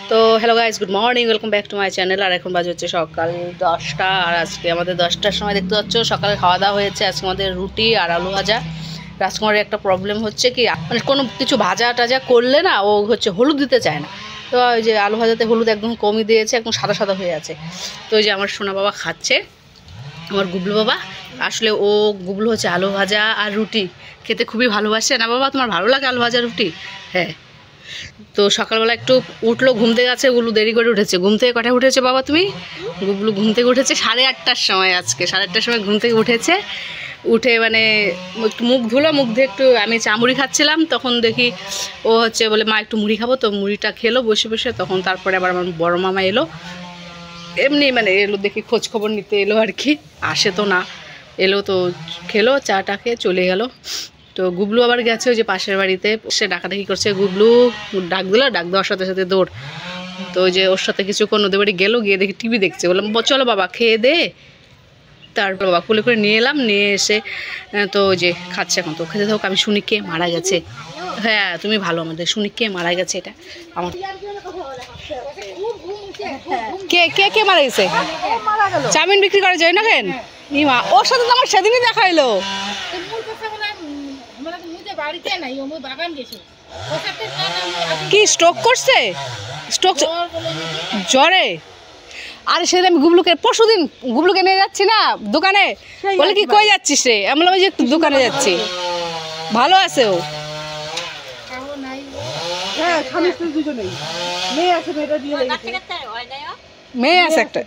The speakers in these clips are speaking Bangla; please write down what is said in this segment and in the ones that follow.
তো hello guys, good morning, welcome back to my channel. আর এখন বাজে হচ্ছে সকাল 10টা। আর আজকে আমাদের 10টার সময় দেখতে পাচ্ছ সকালে খাওয়া দাওয়া হয়েছে। আজকে আমাদের রুটি আর আলু ভাজা। রাজকুমারের একটা প্রবলেম হচ্ছে কি, মানে কোনো কিছু ভাজা টাজা করলে না ও হচ্ছে হলুদ দিতে চায় না। তো ওই যে আলু ভাজাতে হলুদ একদম কমই দিয়েছে, একদম সাদা সাদা হয়ে আছে। তো ওই যে আমার সোনা বাবা খাচ্ছে, আমার গুবলু বাবা। আসলে ও গুবলু হচ্ছে আলু ভাজা আর রুটি খেতে খুবই ভালোবাসে না বাবা? তোমার ভালো লাগে আলু ভাজা রুটি? হ্যাঁ। তো সকালবেলা একটু উঠলো, ঘুম থেকে আছে, গুবলু দেরি করে উঠেছে। ঘুম থেকে কটায় উঠেছে বাবা তুমি? গুবলু ঘুম থেকে উঠেছে 8:30টার সময়। আজকে 8:30টার সময় ঘুম থেকে উঠেছে। উঠে মানে একটু মুখ ধুলো, মুখ দিয়ে একটু আমি চা মুড়ি খাচ্ছিলাম, তখন দেখি ও হচ্ছে বলে মা একটু মুড়ি খাবো। তো মুড়িটা খেলো বসে বসে। তখন তারপরে আবার আমার বড় মামা এলো, এমনি মানে এলো দেখি খোঁজ খবর নিতে এলো আর কি। আসে তো না, এলো তো খেলো, চাটা খেয়ে চলে গেল। তো গুবলু আবার গেছে ওই যে পাশের বাড়িতে, সে ডাকাডাকি করছে। গুবলু ডাক দিল, ডাক দেওয়ার সাথে সাথে দৌড়। তো ওই যে ওর সাথে কিছুক্ষণ ওদের বাড়ি গেলো, গিয়ে দেখি টিভি দেখছে। বললাম চলো বাবা খেয়ে দে। তারপর বাবা কুলে করে নিয়ে এলাম, নিয়ে এসে তো ওই যে খাচ্ছে এখন। তো খেতে থাকুক, আমি শুনি কে মারা গেছে। হ্যাঁ তুমি ভালো, আমাদের শুনি কে মারা গেছে। এটা আমার কে কে কে মারা গেছে? চাউমিন বিক্রি করা যায় না কেন? মা ওর সাথে তো আমার সেদিনই দেখা এলো। কি স্ট্রোক করছে? স্ট্রোক জ্বরে? আরে সেদিন আমি গুবলুকে পরশুদিন গুবলুকে নিয়ে যাচ্ছি না দোকানে, বলে কি কই যাচ্ছিস রে? আমি বললাম যে একটু দোকানে যাচ্ছি। ভালো আছে ও? মেয়ে আছে একটা।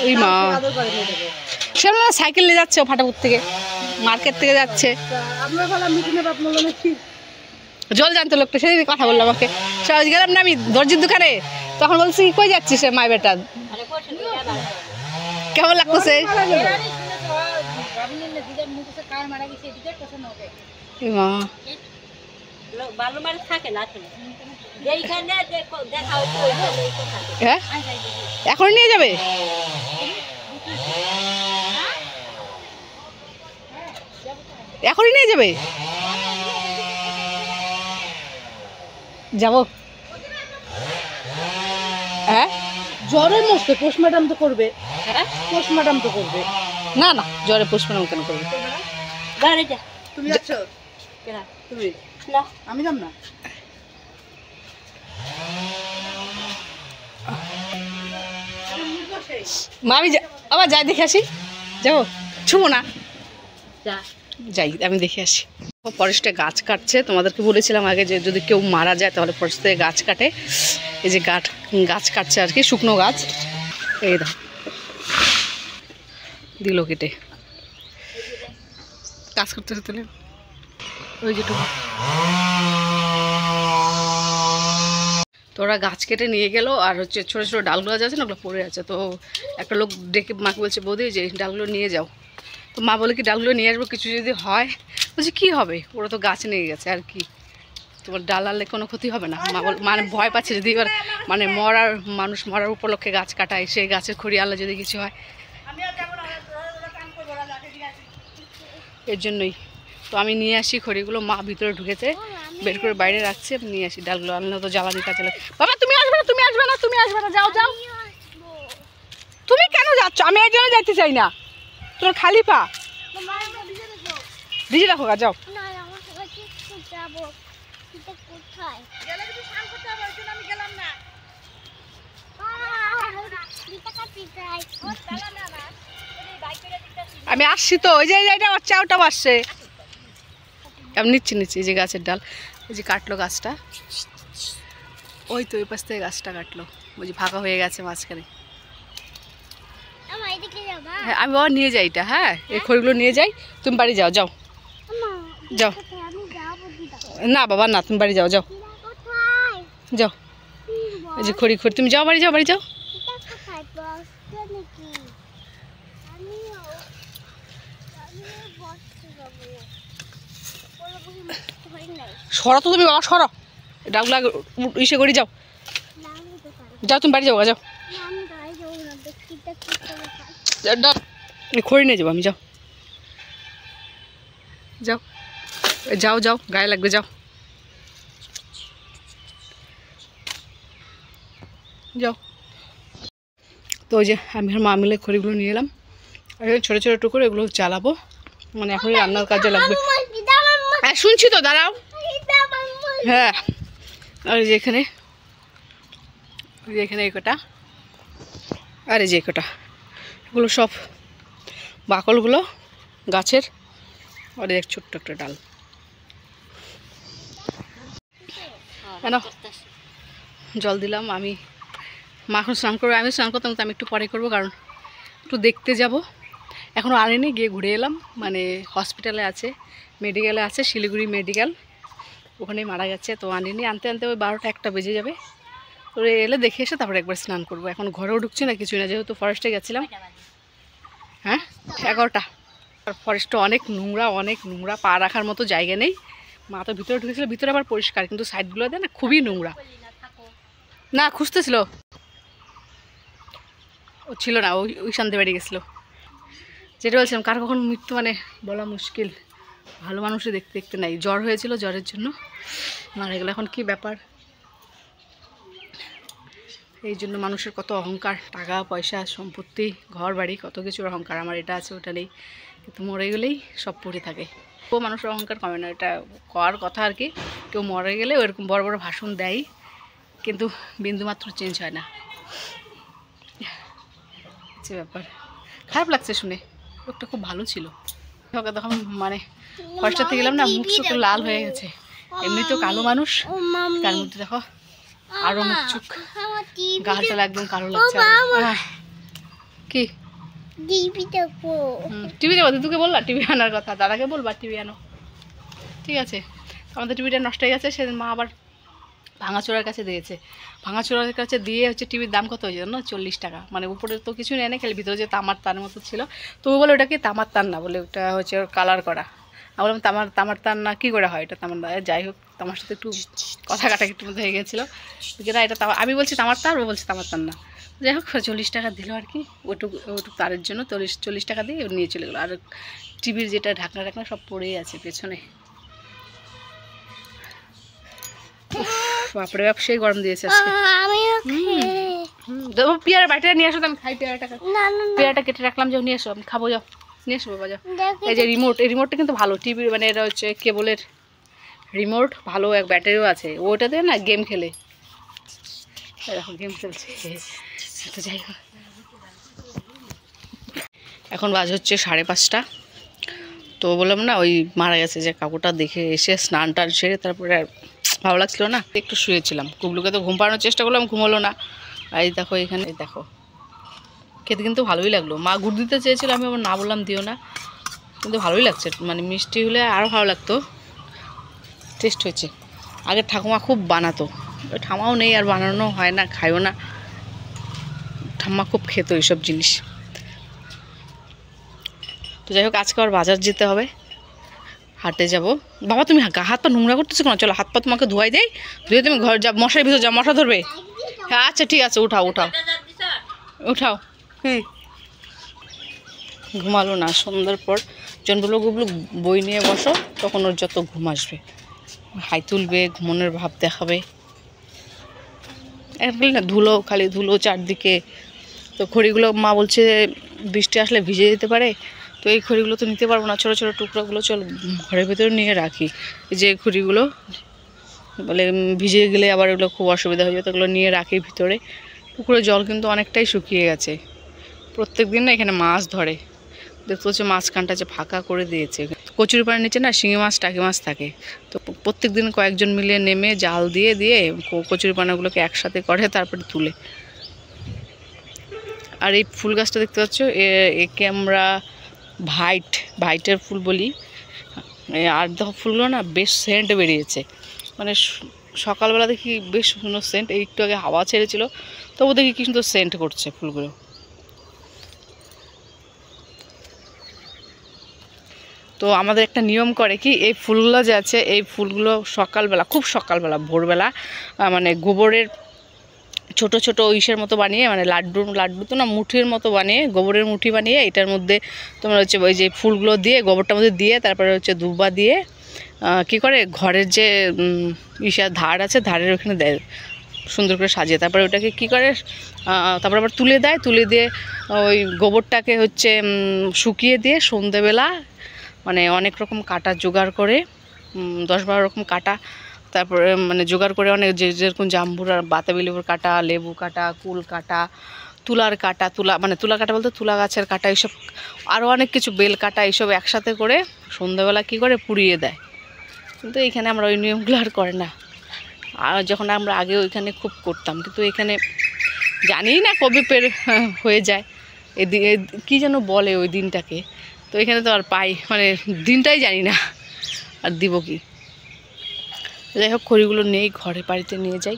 ওই মা সে সাইকেল নিয়ে যাচ্ছে, ও ফাটাপুর থেকে মার্কেট থেকে যাচ্ছে। জল জানতো লোকটা, সেদিন কথা বললাম আমাকে। সহজ গেলাম না আমি দর্জির দোকানে, তখন বলছি কই যাচ্ছিস মা বেটা? কেমন লাগতেছে? হ্যাঁ এখন নিয়ে যাবে? এখনই নিয়ে যাবে? যাবো। হ্যাঁ জ্বরের মধ্যে পোস্টমর্টম তো করবে। হ্যাঁ পোস্টমর্টম তো করবে। না না, জ্বরে পোস্টমর্টম কেন করবে? তুমি যাচ্ছ? তুমি না, আমি যাব না। মা আমি আবার যাই দেখে আসি। যাবো? ছুবো না, যাই আমি দেখে আসি। ফরেস্টে গাছ কাটছে, তোমাদেরকে বলেছিলাম আগে যে যদি কেউ মারা যায় তাহলে ফরেস্ট থেকে গাছ কাটে। এই যে গাছ কাটছে আর কি, শুকনো গাছ। এই দাও দিল কেটে, কাজ করতে করতে ওই যেটুকু। তো ওরা গাছ কেটে নিয়ে গেল, আর হচ্ছে ছোটো ছোটো ডালগুলো আছে না, ওগুলো পড়ে আছে। তো একটা লোক ডেকে মাকে বলছে বৌদি যে ডালগুলো নিয়ে যাও। তো মা বলে কি ডালগুলো নিয়ে আসবো, কিছু যদি হয়? বলছে কী হবে, ওরা তো গাছ নিয়ে গেছে, আর কি তোমার ডাল আনলে কোনো ক্ষতি হবে না। মা মানে ভয় পাচ্ছে যদি এবার মানে মানুষ মরার উপলক্ষে গাছ কাটায়, সেই গাছের খড়ি আনলে যদি কিছু হয়, এর জন্যই। তো আমি নিয়ে আসি খড়িগুলো, মা ভিতরে ঢুকেছে, বের করে বাইরে রাখছে, আমি নিয়ে আসি ডালগুলো। আনলে তো জ্বালানি কাজে লাগে। বাবা তুমি আসবে না, তুমি আসবে না, তুমি আসবে না, যাও যাও। তুমি কেন যাচ্ছ? আমি এই জন্য যাইতে চাই না। তোর খালি পা ভিজে রাখো, যাও। আমি আসছি তো, ওই যে বাচ্চা ওটাও আসছে। আমি নিচ্ছি এই যে গাছের ডাল, ওই যে কাটলো গাছটা, ওই তো ওই পাশ থেকে গাছটা কাটলো, ওই যে ফাঁকা হয়ে গেছে মাঝখানে। হ্যাঁ আমি বাবা নিয়ে যাই এটা। হ্যাঁ এই খড়িগুলো নিয়ে যাই, তুমি বাড়ি যাও, যাও যাও। না বাবা না, তুমি বাড়ি যাও, যাও যাও। এই যে খড়ি তুমি যাও, বাড়ি যাও, বাড়ি যাও। সরো তো তুমি বাবা, সরো। ডাকলা ইসে করি, যাও যাও, তুমি বাড়ি যাও, যাও। খড়ি নিয়ে যাবো আমি, যাও যাও যাও যাও, গায়ে লাগবে, যাও। যাও। তো ওই যে আমি আর মা মিলে খড়িগুলো নিয়ে এলাম, আর ছোটো ছোটো টুকরো এগুলো জ্বালাবো, মানে এখন রান্নার কাজে লাগবে। হ্যাঁ শুনছি তো, দাঁড়াও। হ্যাঁ, আর এই যে এখানে এই কটা, আর এই যে কটা, এগুলো সব বাকলগুলো গাছের, আর এক ছোট্ট একটা ডাল। কেন জল দিলাম, আমি মা এখন স্নান করবো, আমি স্নান করতাম, তো আমি একটু পরে করবো, কারণ একটু দেখতে যাব। এখনও আনিনি, গিয়ে ঘুরে এলাম, মানে হসপিটালে আছে, মেডিকেলে আছে, শিলিগুড়ি মেডিকেল, ওখানেই মারা গেছে। তো আনিনি, আনতে আনতে ওই 12টা-1টা বেজে যাবে। তো এলে দেখে এসে তারপরে একবার স্নান করবো। এখন ঘরেও ঢুকছি না, কিছুই না, যেহেতু ফরেস্টে গেছিলাম। হ্যাঁ 11টা। আর ফরেস্টটা অনেক নোংরা, পা রাখার মতো জায়গা নেই। মা তো ভিতরে ঢুকেছিল, ভিতরে আবার পরিষ্কার, কিন্তু সাইডগুলোতে না খুবই নোংরা। না খুঁজতেছিল, ও ছিল না, ওই শান্তি বাড়ি গেছিলো। যেটা বলছিলাম, কার কখন মৃত্যু মানে বলা মুশকিল। ভালো মানুষই দেখতে দেখতে নাই, জ্বর হয়েছিল, জ্বরের জন্য মারা গেল। এখন কি ব্যাপার, এই জন্য মানুষের কত অহংকার, টাকা পয়সা সম্পত্তি ঘর বাড়ি কত কিছুর অহংকার, আমার এটা আছে ওটা নেই, কিন্তু মরে গেলেই সব পড়ে থাকে। ও মানুষের অহংকার কমে না, এটা করার কথা আর কি। কেউ মরে গেলে ওরকম বড় বড় ভাষণ দেয়, কিন্তু বিন্দুমাত্র চেঞ্জ হয় না। হচ্ছে ব্যাপার, খারাপ লাগছে শুনে। লোকটা খুব ভালো ছিল, তখন মানে ফরেস্টার থেকে গেলাম না, মুখ চোখ লাল হয়ে গেছে। এমনি তো কালো মানুষ, তার মধ্যে দেখো আরো মুখ চোখ, গালটা একদম কালো লাগছে। কি টিভি দেবো? দিদুকে বললা টিভি আনার কথা, দাদাকে বলবা টিভি আনো, ঠিক আছে? আমাদের টিভিটা নষ্ট হয়ে গেছে, সেদিন মা আবার ভাঙাচোরার কাছে দিয়েছে। ভাঙাচোরার কাছে দিয়ে হচ্ছে টিভির দাম কত হয়েছে জানো? 40 টাকা। মানে উপরে তো কিছু নেই না, খালি ভিতরে যে তামার তার মতো ছিল। তো ও বলে ওটা কি তামার তার না, বলে ওটা হচ্ছে কালার করা। আমি বললাম তামার তার না, কী করে হয় এটা তামার তার? যাই হোক, আমার সাথে একটু কথা কাটাকাটির মধ্যে হয়ে গেছিলো, যেটা এটা আমি বলছি তামার তার, ও বলছে তামার তার না। যাই হোক 40 টাকা দিল আর কি, ওটুকু তারের জন্য 40 টাকা দিয়ে ও নিয়ে চলে গেলো। আর টিভির যেটা ঢাকনা ঢাকনা সব পড়েই আছে পেছনে। বাপরে বাপ, সেই গরম দিয়েছে আজকে। পেয়ারা বাটিটা নিয়ে আসো, আমি খাই পেয়ারাটা কেটে রাখলাম, যাও নিয়ে এসো, আমি খাবো, যাও নিয়ে এসো বাবা যাও। এই যে রিমোট, এই রিমোটটা কিন্তু ভালো, টিভির মানে এটা হচ্ছে কেবলের রিমোট, ভালো, এক ব্যাটারিও আছে। ওটাতে না গেম খেলে, দেখো গেম খেলছে। তো যাই হোক, এখন বাজ হচ্ছে 5:30। তো বললাম না ওই মারা গেছে যে কাকুটা, দেখে এসে স্নান টান সেরে তারপরে আর ভালো লাগছিল না, একটু শুয়েছিলাম। কুবলুকে তো ঘুম পাড়ানোর চেষ্টা করলাম, ঘুমোলো না। আর এই দেখো এখানে, এই দেখো খেতে কিন্তু ভালোই লাগলো। মা গুড় দিতে চেয়েছিল, আমি আবার না বললাম দিও না, কিন্তু ভালোই লাগছে। মানে মিষ্টি হলে আরও ভালো লাগতো, টেস্ট হয়েছে। আগে ঠাকুমা খুব বানাতো, ওই ঠামাও নেই আর বানানো হয় না, খাইও না। ঠাম্মা খুব খেত এইসব জিনিস। তো যাই হোক, আজকে আবার বাজার যেতে হবে, হাটে যাব। বাবা তুমি হাত পা নোংরা করতেছো কেন? চলো হাত পা তোমাকে ধোয়াই দেয়, ধুয়ে তুমি ঘর যা, মশার ভিতর যা, মশা ধরবে। হ্যাঁ আচ্ছা ঠিক আছে, উঠাও উঠাও উঠাও। ঘুমালো না, সন্ধ্যার পর জনগুলো গুবলো বই নিয়ে বসো, তখন ওর যত ঘুম আসবে, হাই তুলবে, ঘুমনের ভাব দেখাবে। একদিন না ধুলো, খালি ধুলো চারদিকে। তো খড়িগুলো মা বলছে বৃষ্টি আসলে ভিজে যেতে পারে, তো এই খড়িগুলো তো নিতে পারবো না, ছোটো ছোটো টুকরোগুলো চল ঘরের ভেতরে নিয়ে রাখি। যে খড়িগুলো বলে ভিজে গেলে আবার এগুলো খুব অসুবিধা হয়ে যাবে, তো ওগুলো নিয়ে রাখি ভিতরে। পুকুরে জল কিন্তু অনেকটাই শুকিয়ে গেছে। প্রত্যেক দিন না এখানে মাছ ধরে, দেখতে হচ্ছে মাঝখানটা যে ফাঁকা করে দিয়েছে। কচুরি পাড়ার নিচে না শিঙি মাছ টাকি মাছ থাকে, তো প্রত্যেক দিন কয়েকজন মিলে নেমে জাল দিয়ে দিয়ে কচুরি পানাগুলোকে একসাথে করে, তারপরে তুলে। আর এই ফুল গাছটা দেখতে পাচ্ছ, একে আমরা ভাইটের ফুল বলি। আর দেখো ফুলগুলো না বেশ সেন্ট বেরিয়েছে, মানে সকালবেলা দেখি বেশ সুন্দর সেন্ট। এই একটু আগে হাওয়া ছেড়েছিল, তবু দেখি কি সুন্দর সেন্ট করছে ফুলগুলো। তো আমাদের একটা নিয়ম করে কি, এই ফুলগুলো যে আছে, এই ফুলগুলো সকালবেলা, খুব সকালবেলা ভোরবেলা, মানে গোবরের ছোট ছোট ইসের মতো বানিয়ে, মানে লাড্ডু তো না, মুঠির মতো বানিয়ে, গোবরের মুঠি বানিয়ে এটার মধ্যে তোমার হচ্ছে ওই যে ফুলগুলো দিয়ে গোবরটার মধ্যে দিয়ে, তারপরে হচ্ছে দুব্বা দিয়ে কি করে, ঘরের যে ধার আছে, ধারের ওখানে দেয়, সুন্দর করে সাজিয়ে তারপরে ওটাকে কী করে তারপর আবার তুলে দেয়, তুলে দিয়ে ওই গোবরটাকে হচ্ছে শুকিয়ে দিয়ে সন্ধেবেলা মানে অনেক রকম কাটা জোগাড় করে 10-12 রকম কাটা তারপরে মানে জোগাড় করে অনেক যেরকম জাম্বুর আর বাতাবি লেবুর কাটা, লেবু কাটা, কুল কাটা, তুলার কাটা, তুলা কাটা বলতে তুলা গাছের কাটা, এইসব আরও অনেক কিছু বেল কাটা, এইসব একসাথে করে সন্ধ্যাবেলা কী করে পুড়িয়ে দেয়। কিন্তু এইখানে আমরা ওই নিয়মগুলো আর করে না। আর যখন আমরা আগে ওইখানে খুব করতাম, কিন্তু এখানে জানি না কবে হয়ে যায় কী যেন বলে ওই দিনটাকে, তো এখানে তো আর পাই মানে দিনটাই জানি না আর দিব কি। যাই হোক খড়িগুলো নেই, ঘরে বাড়িতে নিয়ে যাই।